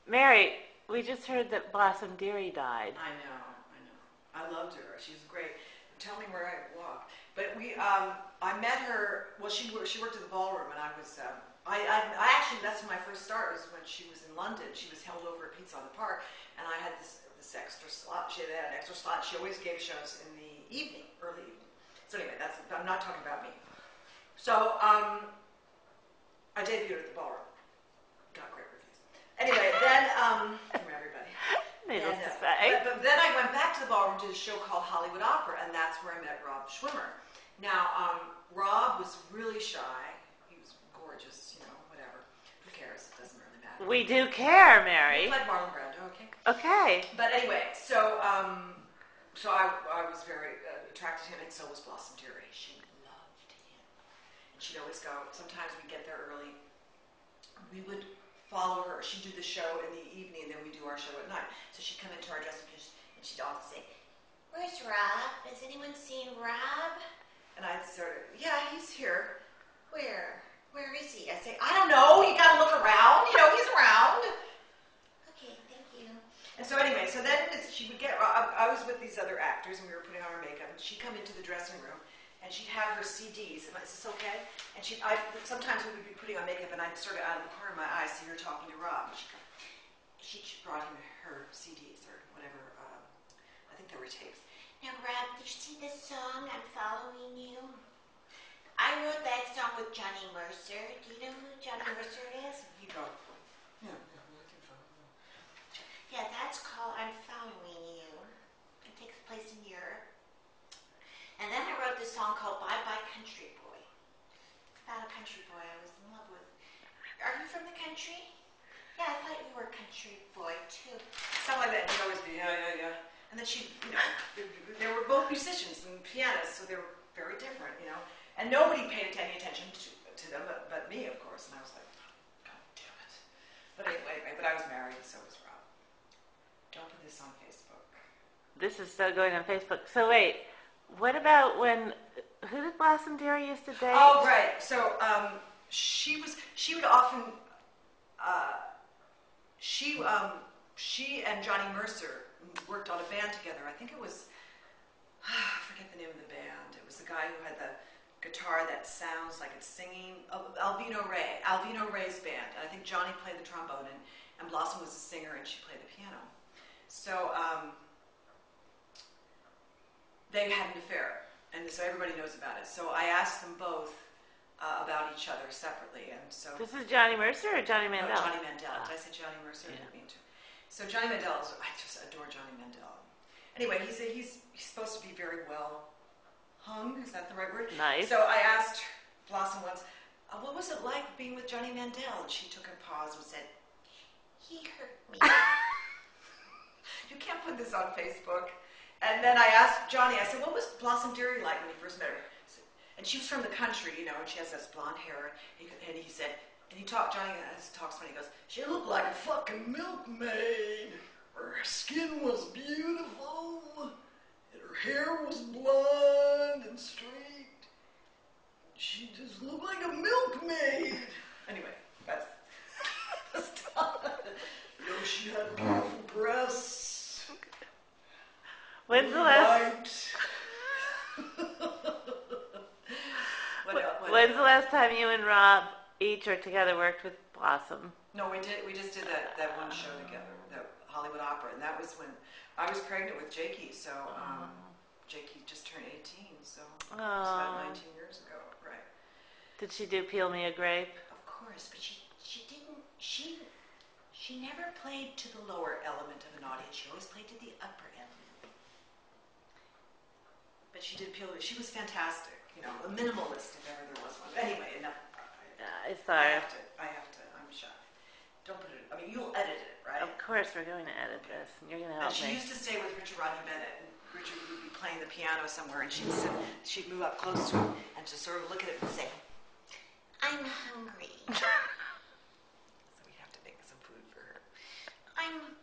Mary, we just heard that Blossom Dearie died. I know. I loved her. She was great. Tell me where I walked. But I met her. Well, she worked at the ballroom, and I was. I actually, that's my first start. Was when she was in London. She was held over at Pizza on the Park, and I had this extra slot. She had an extra slot. She always gave shows in the evening, early evening. So anyway, I'm not talking about me. So I debuted at the ballroom. Got great reviews. Anyway, then from everybody. Needless to say. But then I went back to the ballroom to a show called Hollywood Opera, and that's where I met Rob Schwimmer. Now, Rob was really shy. He was gorgeous, whatever. Who cares? It doesn't really matter. We do care, Mary. Like Marlon Brando, okay? Okay. But anyway, so I was very attracted to him, and so was Blossom Dearie. She loved him. And she'd always go, sometimes we'd get there early. We would follow her. She'd do the show in the evening, and then we'd do our show at night. So she'd come into our dressing room, and she'd often say, "Where's Rob? Has anyone seen Rob?" And I'd sort of, "Yeah, he's here." "Where? Where is he?" I say, "I don't know. You got to look around. He's around." "Okay, thank you." And so anyway, so then she would get, I was with these other actors, and we were putting on our makeup, and she'd come into the dressing room, and she'd have her CDs, and I said, "Is this okay?" And sometimes we would be putting on makeup, and I'd sort of out of the corner of my eye see her talking to Rob. She brought him her CDs, or whatever, I think they were tapes. "Now, Rob, did you see this song, I'm Following You? I wrote that song with Johnny Mercer. Do you know who Johnny Mercer is?" He'd go, "Yeah, I can follow you." "Yeah, that's called I'm Following You. It takes place in Europe. And then I wrote this song called Bye Bye Country Boy. About a country boy I was in love with. Are you from the country?" "Yeah, I thought you were a country boy, too." Something like that. You'd always be, yeah. And then they were both musicians and pianists, so they were very different, And nobody paid any attention to them, but me, of course. And I was like, God damn it. But anyway, I was married, so was Rob. Don't put this on Facebook. This is still going on Facebook. So wait, what about who did Blossom Dearie used to date? Oh, right. So she would often, she and Johnny Mercer worked on a band together. I think it was, I forget the name of the band. It was the guy who had the guitar that sounds like it's singing. Alvino Ray's band. And I think Johnny played the trombone, and Blossom was the singer, and she played the piano. So they had an affair, and so everybody knows about it. So I asked them both about each other separately, and so. This is Johnny Mercer or Johnny Mandel? No, Johnny Mandel. Did I say Johnny Mercer? Yeah. I didn't mean to. So Johnny Mandel I just adore Johnny Mandel. Anyway, he's supposed to be very well hung. Is that the right word? Nice. So I asked Blossom once, what was it like being with Johnny Mandel? And she took a pause and said, "He hurt me." You can't put this on Facebook. And then I asked Johnny, I said, "What was Blossom Dearie like when you first met her?" And she was from the country, and she has this blonde hair. And he said, Johnny talks funny, he goes, "She looked like a fucking milkmaid. Her skin was beautiful, and her hair was blonde and straight. She just looked like a milkmaid." Anyway, that's stuff. She had beautiful breasts. When's the last time you and Rob each or together worked with Blossom? No, we did. We just did that one show together, the Hollywood Opera, and that was when I was pregnant with Jakey. So Jakey just turned 18, so it was about 19 years ago, right? Did she do "Peel Me a Grape"? Of course, but she didn't. She never played to the lower element of an audience. She always played to the upper element. But she did "Peel Me." She was fantastic. A minimalist if ever there was one. Anyway, enough. Sorry. I have to. I'm shy. Don't put it. I mean, you'll edit it, right? Of course, we're going to edit this, and you're going to help me. And she used to stay with Richard Rodney Bennett, and Richard would be playing the piano somewhere, and she'd move up close to him and just sort of look at him and say, "I'm hungry." So we have to make some food for her. "I'm